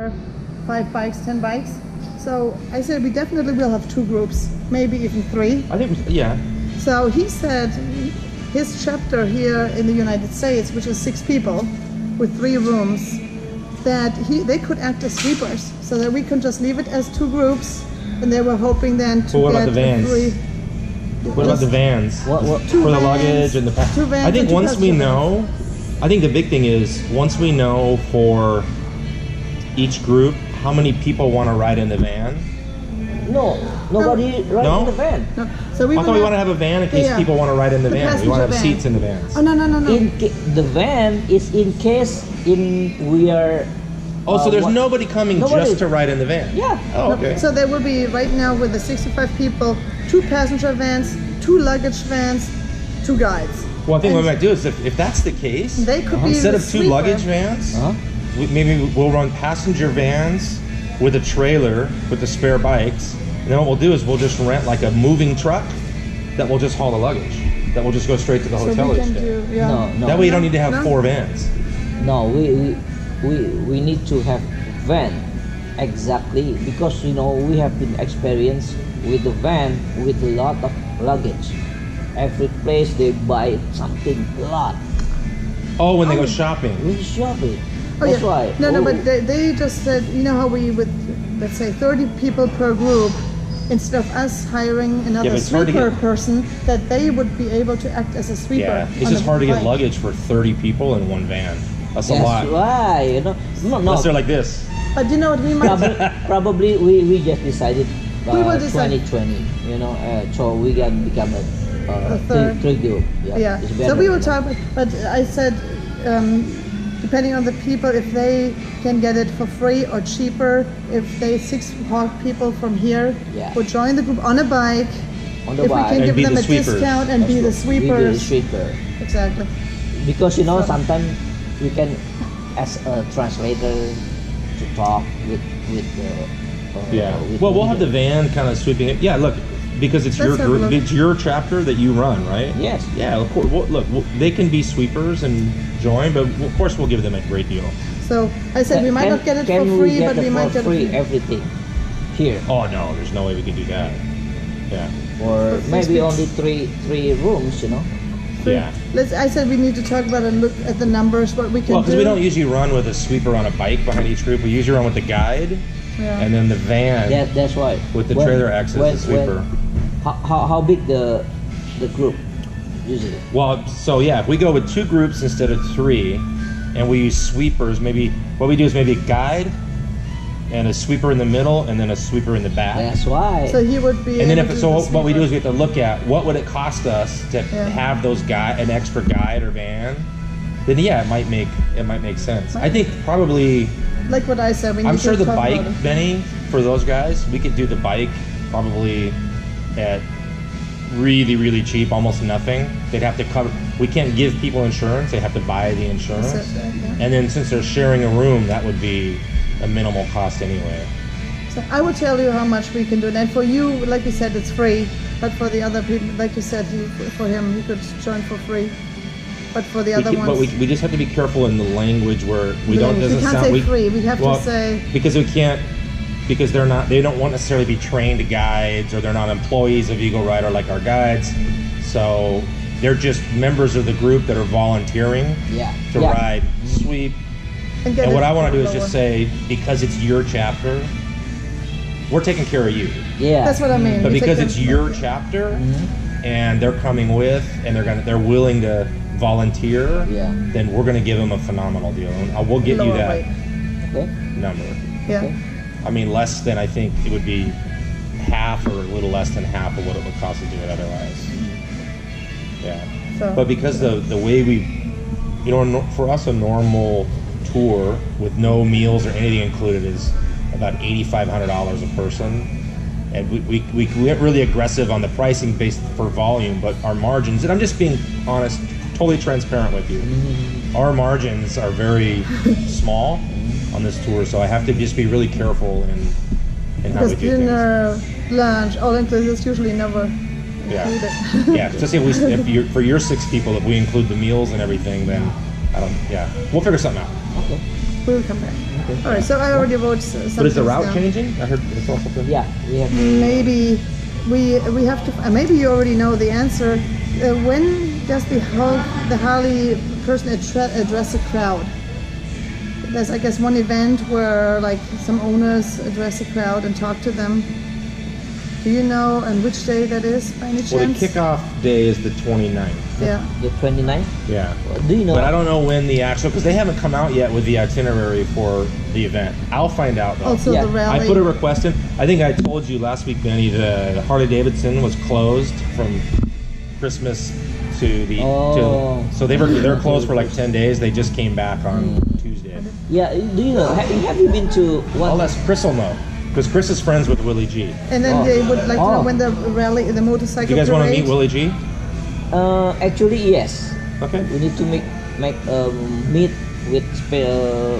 5 bikes, 10 bikes. So I said we definitely will have 2 groups, maybe even 3. I think, yeah. So he said his chapter here in the United States, which is 6 people with 3 rooms, that they could act as sweepers, so that we can just leave it as 2 groups, and they were hoping then to what get about the vans? 3. What about the vans? What? For the luggage and the pack? 2 vans I think and 2 once we passenger know, I think the big thing is once we know for each group how many people want to ride in the van. No, nobody ride No? in the van. No. So we I thought we want to have a van in case Yeah. people want to ride in the The van. We want to have passenger van. seats in the vans. Oh no. The van is in case we are. Oh, so there's what- nobody coming Nobody. just to ride in the van? Yeah. Oh, okay. So there will be right now with the 65 people, 2 passenger vans, 2 luggage vans, 2 guides. Well, I think what And we might do is if that's the case, they could be instead the of 2 sweeper. luggage vans, Huh? maybe we'll run passenger vans with a trailer with the spare bikes. And then what we'll do is we'll just rent like a moving truck that will just haul the luggage. That will just go straight to the So hotel we each can day. do, yeah. No. That way you don't need to have No. 4 vans. No, we need to have van exactly because we have been experienced with the van with a lot of luggage. Every place they buy something a lot. Oh, when they go shopping. We shopping. Oh, That's yeah. why. No, but they just said, you know how we would, let's say 30 people per group, instead of us hiring Yeah, another but it's hard to sweeper get- person, that they would be able to act as a sweeper. Yeah, it's on just the hard to get bike. luggage for 30 people in one van. That's a lot. That's why. No. Unless they're like this. But you know what we might Probably we just decided We will decide. 2020. So we can become A third. three group. Yeah. it's So better, we will talk, but I said, depending on the people, if they can get it for free or cheaper, if they 6 people from here Yeah. would join the group on a bike, On the if we bike. can And give be them the a sweepers. discount and be the We be the sweepers. sweeper. Exactly. Because So- sometimes we can as a translator to talk with the Yeah. with Well, we'll the have the leader. van kind of sweeping it. Yeah, look, because it's Let's your have a group, look. it's your chapter that you run, right? Yes. Yeah, of course. Well, look, they can be sweepers and join, but of course we'll give them a great deal. So I said we might not get it for Can free, get but we it might for get free it. everything here, Oh no, there's no way we can do that. Yeah. or For maybe six only three rooms. Yeah. I said we need to talk about and look at the numbers, what we can Well, do. because we don't usually run with a sweeper on a bike behind each group. We usually run with the guide, Yeah. and then the van That's why. with the trailer acts as the sweeper. How big the group usually? Well, so yeah, if we go with 2 groups instead of 3, and we use sweepers, maybe what we do is maybe a guide and a sweeper in the middle, and then a sweeper in the back. That's why. So he would be. And then able if to so, do the what we do sweeper. is we have to look at what would it cost us to Yeah. have those an extra guide or van. Then yeah, it might make sense. I think probably. Like what I said, we need I'm to sure the talk bike, about it. Benny, for those guys, we could do the bike probably at really, really cheap, almost nothing. They'd have to cover. We can't give people insurance; they have to buy the insurance. That's it, yeah. And then since they're sharing a room, that would be a minimal cost anyway. So I will tell you how much we can do. And for you, like you said, it's free. But for the other people, like you said, for him, he could join for free. But for the other ones, But we just have to be careful in the language where we don't. we Doesn't can't sound say free. We have well, to say because we can't. Because they don't want necessarily be trained guides, or they're not employees of Eagle Rider like our guides. So they're just members of the group that are volunteering to ride, sweep. get And what it I want to do is lower. just say, because it's your chapter, we're taking care of you. Yeah. That's what I mean. But We because take it's them- your chapter, and they're coming with, and they're willing to volunteer, Yeah. then we're going to give them a phenomenal deal, and we'll get you Lower that rate. Okay. number. Yeah. Okay. I mean, less than, I think it would be half or a little less than half of what it would cost to do it otherwise. Yeah. So, But because the way for us, a normal tour with no meals or anything included is about $8,500 a person. And we get really aggressive on the pricing based for volume, but our margins, and I'm just being honest, totally transparent with you, our margins are very small on this tour, so I have to just be really careful in how we because do things. dinner, lunch, all inclusive is usually never Yeah. included. Yeah, especially for your 6 people, if we include the meals and everything, then we'll figure something out. Okay. We'll come back. Okay. All right, so I already wrote something. But is the route down. changing? I heard it's also something. Yeah, we have. Maybe we have to. Maybe you already know the answer. When does the Harley person address a crowd? There's, I guess, one event where like some owners address a crowd and talk to them. Do you know on which day that is by any chance? Well, the kickoff day is the 29th. Yeah. The 29th? Yeah. Do you know? But I don't know when the actual, because they haven't come out yet with the itinerary for the event. I'll find out though. Also Yeah. the rally. I put a request in. I think I told you last week, Benny, the Harley Davidson was closed from Christmas to the. Oh. So they're closed for like 10 days. They just came back on Tuesday. Yeah, do you know? Have you been to one? I'll ask Chris will know. Because Chris is friends with Willie G. And then Oh. they would like to know Oh. when the rally, the motorcycle You guys want to meet parade. Willie G? Actually, yes. Okay. We need to meet with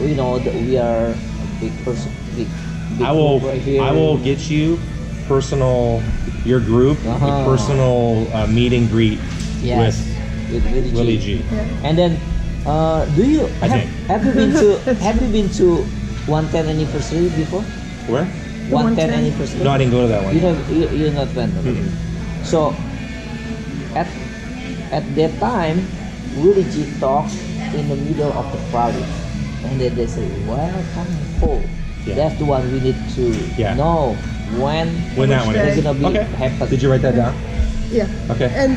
you know that we are a big person. Big I will. group right here. I will get you your group, Uh-huh. a personal meet and greet Yes, with Willie G. Yeah. And then, do you I think. have you been to 110 anniversary before? Where? 110 110? anniversary. No, I didn't go to that one. You're not went. Mm-mm. So at that time, Willie G talked in the middle of the party, and then they say, "Welcome home." Yeah. That's the one we need to Yeah. know when When that one Which is. it's gonna be Okay. happen. Did you write that down? Yeah. Okay. And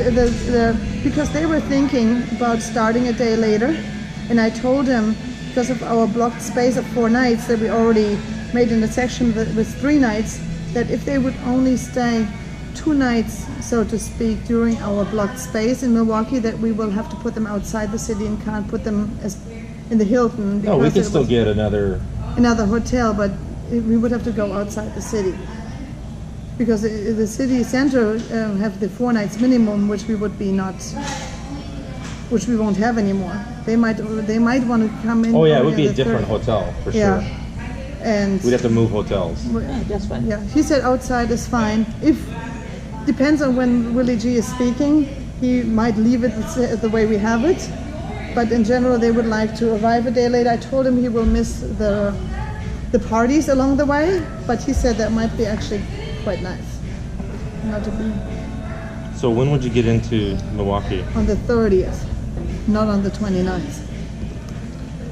because they were thinking about starting a day later, and I told them because of our blocked space of 4 nights that we already made in a section with 3 nights, that if they would only stay 2 nights, so to speak, during our blocked space in Milwaukee, that we will have to put them outside the city and can't put them as in the Hilton. No, we because can it still was get another. hotel, but we would have to go outside the city. Because the city center have the 4 nights minimum, which we won't have anymore. They might want to come in. Oh yeah, it only would be on a the different third. hotel for Yeah, sure. and We'd have to move hotels. Yeah, that's fine. yeah, he said outside is fine. If depends on when Willie G is speaking, he might leave it the way we have it. But in general, they would like to arrive a day later. I told him he will miss the parties along the way, but he said that might be actually quite nice. Not to be So when would you get into Milwaukee? on the 30th, not on the 29th.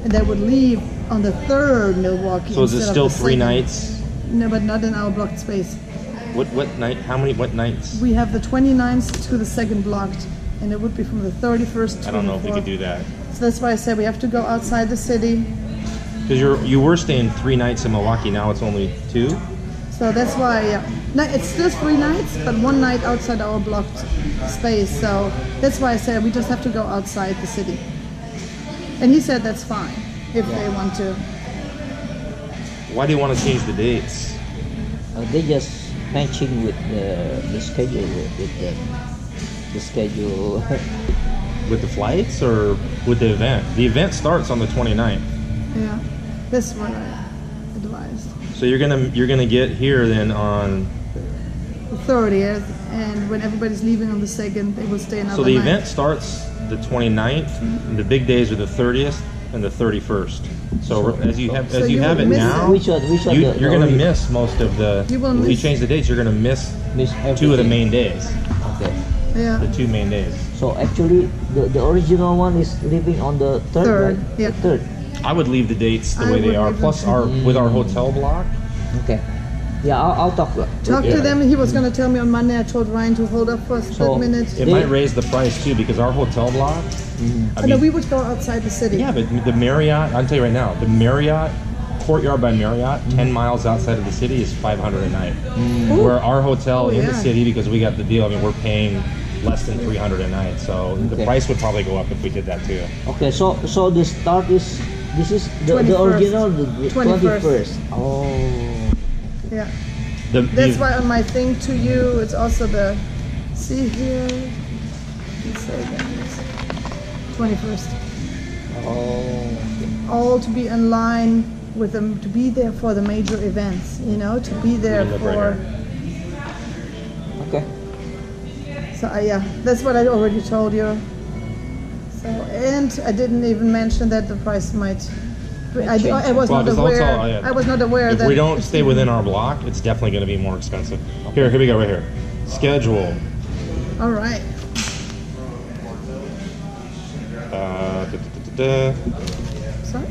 And they would leave on the 3rd Milwaukee. So is it instead of still the 3 2nd. nights? No, but not in our blocked space. What night? What nights? We have the 29th to the 2nd blocked, and it would be from the 31st to I don't know if we the could do 4th. that. So that's why I said we have to go outside the city. Because you were staying 3 nights in Milwaukee. Now it's only 2. So that's why, yeah. No, it's still 3 nights, but 1 night outside our blocked space. So that's why I said we just have to go outside the city. And he said that's fine if they want to. Why do you want to change the dates? They just matching with the schedule with the schedule. With the flights or with the event? The event starts on the 29th. Yeah, that's what I advised. So you're gonna get here then on. The 30th, and when everybody's leaving on the 2nd, they will stay another So the night. event starts the 29th. And the big days are the 30th and the 31st. So as you have So you it would miss now, Which one? you're gonna miss most of the. You will if you miss- change the dates, you're gonna miss miss 2 of the everything. main days. Okay. Yeah. The 2 main days. So actually, the original one is leaving on the 3rd, Third, right? yeah. The 3rd. I would leave the dates the I way they would are. leave Plus them. with our hotel block. Okay. Yeah, I'll talk. Talk Yeah. to them. He was going to tell me on Monday. I told Ryan to hold up for a split So- minute. It They- might raise the price too because our hotel block. I No, mean, we would go outside the city. yeah, but the Marriott. I'll tell you right now, the Marriott Courtyard by Marriott, 10 miles outside of the city, is $500 a night. Where our hotel Oh, in the yeah. city, because we got the deal. I mean, we're paying less than $300 a night, so the Okay. price would probably go up if we did that too. Okay, so the start is this is the 21st. original the 21st. 21st. Oh. Yeah. The, That's the- why on my thing to you, it's also the. See here. Let's say that is 21st. Oh. All to be in line with them, to be there for the major events. You know, to be there live right for. here. Okay. So yeah, that's what I already told you. So, and I didn't even mention that the price might I was Well, not just aware. also, yeah. I was not aware If that we don't stay within our block, it's definitely going to be more expensive. Here we go, right here. Schedule. All right. Sorry.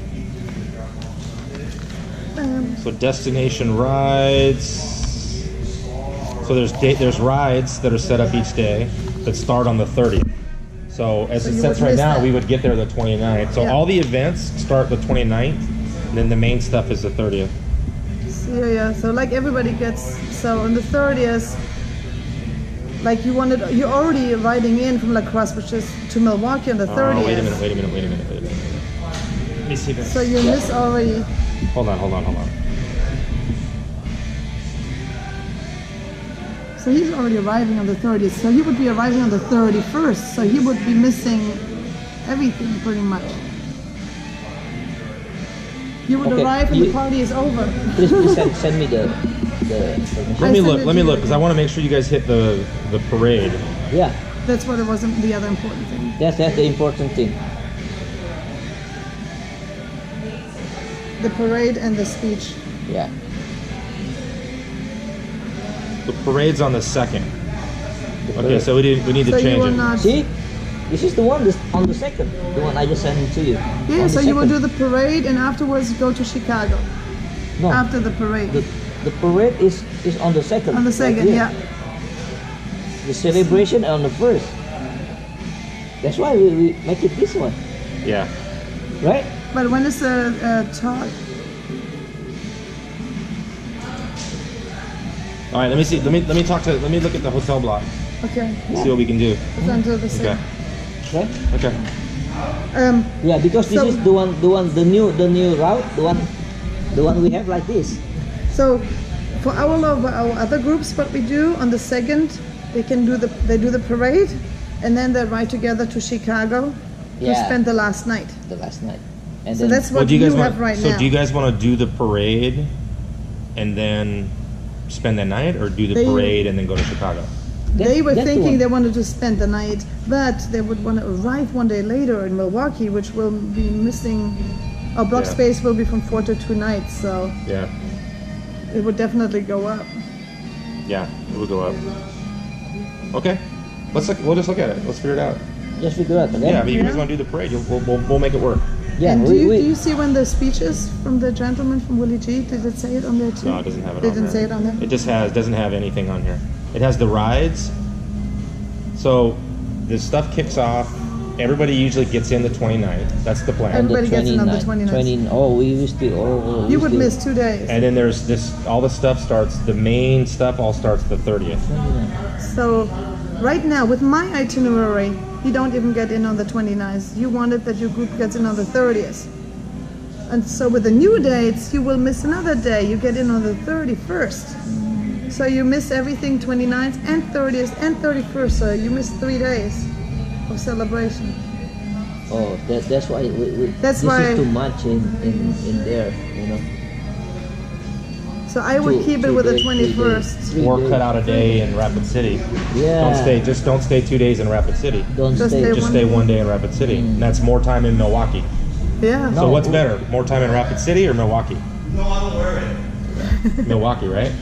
So destination rides. So there's rides that are set up each day that start on the 30th. So as So it you sets would right miss now, that. we would get there the 29th. So Yeah. all the events start the 29th, and then the main stuff is the 30th. Yeah. So like everybody gets. So on the 30th, like you're already riding in from La Crosse, which is to Milwaukee on the 30th. Oh, wait a minute. Let me see this. So you miss already. Hold on. So he's already arriving on the 30th. So he would be arriving on the 31st. So he would be missing everything pretty much. You would Okay, arrive and the party is over. Please send me the information. Let me send look. it Let to me you. look because I want to make sure you guys hit the parade. Yeah, That's what it was the other important thing. that's the important thing. The parade and the speech. Yeah. The parade's on the 2nd. The Okay, parade. so we need to So you change will it. not. See, this is the one that's on the 2nd. The one I just sent it to you. Yeah, On so the you will 2nd. do the parade and afterwards go to Chicago. No, After the parade. the parade is on the 2nd. On the right 2nd, here. yeah. The celebration on the 1st. That's why we make it this one, Yeah. right? But when is the talk? All right. Let me see. Let me talk to. Let me look at the hotel block. Okay, See what we can do. it's until the Okay. 2nd. Right? Okay. Yeah, because this So- is the new route, the one we have like this. So for our other groups, what we do on the 2nd, they do the parade, and then they ride together to Chicago to Yeah. spend the last night. The last night, and So then that's Well, what do you guys you want? have right So now. do you guys want to do the parade, and then spend the night, or do the They- parade and then go to Chicago? They were that's the thinking one. they wanted to spend the night, but they would want to arrive one day later in Milwaukee, which will be missing. Our block Yeah. space will be from 4 to 2 nights, so Yeah. it would definitely go up. Yeah. It will go up. Okay. We'll just look at it. Let's figure it out. just figure out. Okay? Yeah. But you guys Yeah. want to do the parade? We'll make it work. Yeah, And do we, you see when the speech is from the gentleman from Willie G? Did it say it on there too? No, it doesn't have it They on didn't there. say it on there? It just doesn't have anything on here. It has the rides. So the stuff kicks off. Everybody usually gets in the 29th. That's the plan. Everybody gets in on the 29th. Oh, we still. Oh, You we would still- miss 2 days. And then there's this. All the stuff starts. The main stuff all starts the 30th. So right now with my itinerary, you don't even get in on the 29th. You wanted that your group gets in on the 30th. And so with the new dates, you will miss another day. You get in on the 31st. So you miss everything 29th and 30th and 31st. So you miss 3 days of celebration. Oh, that's why That's this why- is too much in there, you know. So I would keep it Two with the days, 21st. 3 days. Or cut out a day in Rapid City. Yeah. Don't stay 2 days in Rapid City. Don't Just stay. stay Just one stay day. 1 day in Rapid City. And that's more time in Milwaukee. Yeah. So No. what's better? More time in Rapid City or Milwaukee? Milwaukee, right?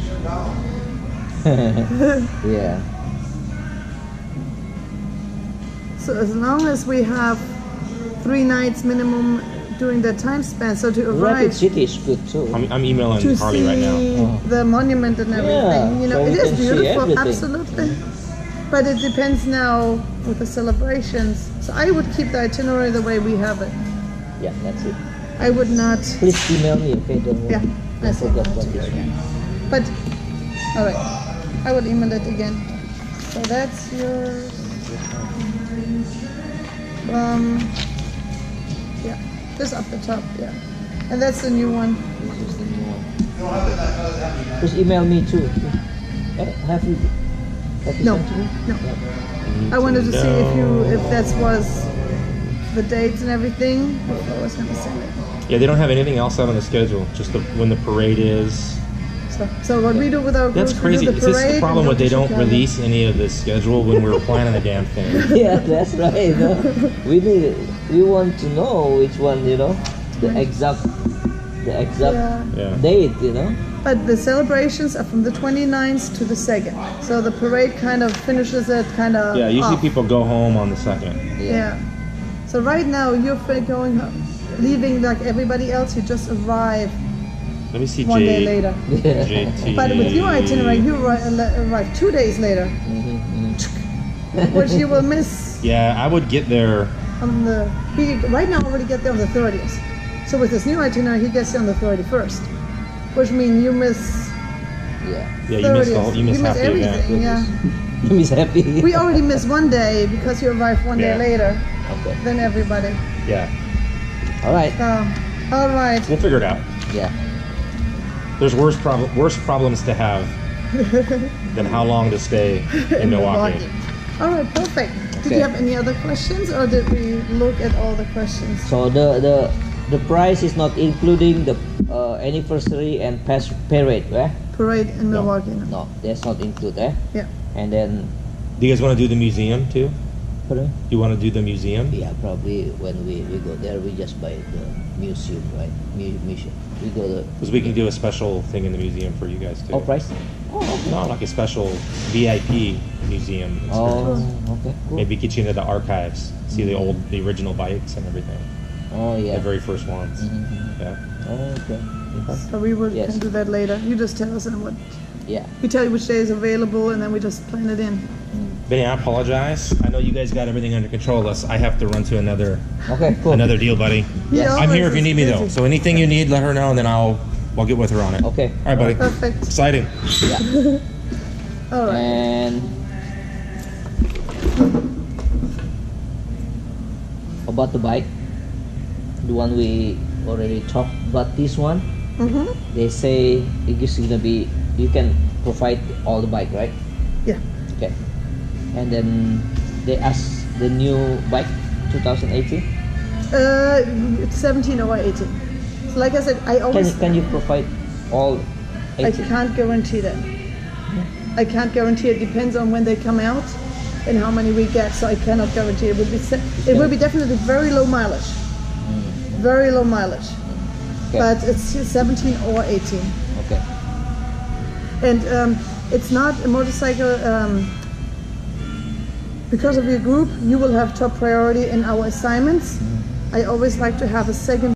Yeah. So as long as we have 3 nights minimum during that time span, so to Rapid arrive City is good too. I'm emailing to Harley see right now. the monument and everything. Yeah, You know, so it we is can see beautiful, everything. absolutely. But it depends now with the celebrations. So I would keep the itinerary the way we have it. Yeah, that's it. I would not. Please email me, okay? Don't Yeah, I don't see forget that what too, this yeah. one. But all right, I will email it again. So that's yours. Yeah, this up the top. Yeah, and that's the new one. This is the new one. Please email me too. Have you No, sent to me? no. I wanted to see if that was the dates and everything before I was gonna send it. Yeah, they don't have anything else out on the schedule. Just when the parade is. So what we do with our That's groups, crazy. we do It's the just parade. the problem and with go they to don't Chicago. release any of this schedule when we were planning the damn thing. Yeah, that's right. No? We want to know which one, you know. the exact Yeah. date, you know. But the celebrations are from the 29th to the 2nd. So the parade kind of finishes it kind of Yeah, usually off. people go home on the 2nd. Yeah. So right now you're going home, leaving like everybody else. You just arrive Let me see one day Jade. later. Yeah. JT. But with your itinerary, you arrive 2 days later, which you will miss Yeah, I would get there. on the. He right now already get there on the 30th. So with this new itinerary, he gets there on the 31st, which means you miss Yeah. Yeah, you miss the whole, 30th. you miss half the event. everything. Yeah. You miss happy. We already missed one day because you arrived one Yeah. day later Okay. than everybody. Yeah, All right. So, all right. we'll figure it out. Yeah. There's worse problems to have than how long to stay in Milwaukee. All right, perfect. Did Okay. you have any other questions, or did we look at all the questions? So the price is not including the anniversary and past parade, right? Parade in No. Milwaukee. No. No, that's not included, eh? Yeah. And then, Do you guys want to do the museum too? pardon? You want to do the museum? Yeah, probably when we go there, we just buy the museum, right? Museum. We go the Because we can do a special thing in the museum for you guys too. oh price. No, like a special VIP museum experience. Oh, okay. Cool. Maybe get you into the archives, see the original bikes and everything, Oh yeah. the very first ones. Mhm. Yeah. Oh, okay. So we will Yes. can do that later. You just tell us and what. Yeah. We tell you which day is available, and then we just plan it in. Benny, I apologize. I know you guys got everything under control. I have to run to another Okay. Cool. deal, buddy. He I'm here always if you is need me though. busy. So anything you need, let her know, and then I'll get with her on it. Okay. All right, buddy. Perfect. Exciting. Yeah. All right. And about the bike, the one we already talked about, this one, Mm-hmm. they say it is gonna be, you can provide all the bike, right? Yeah. Okay. And then they ask the new bike, 2018. It's 17 or 18. So like I said, I always Can you provide all I 18? can't guarantee that. I can't guarantee. It depends on when they come out and how many we get. So I cannot guarantee. It will be definitely very low mileage. Very low mileage. Okay. But it's 17 or 18. Okay. And it's not a motorcycle. Because of your group, you will have top priority in our assignments. I always like to have a second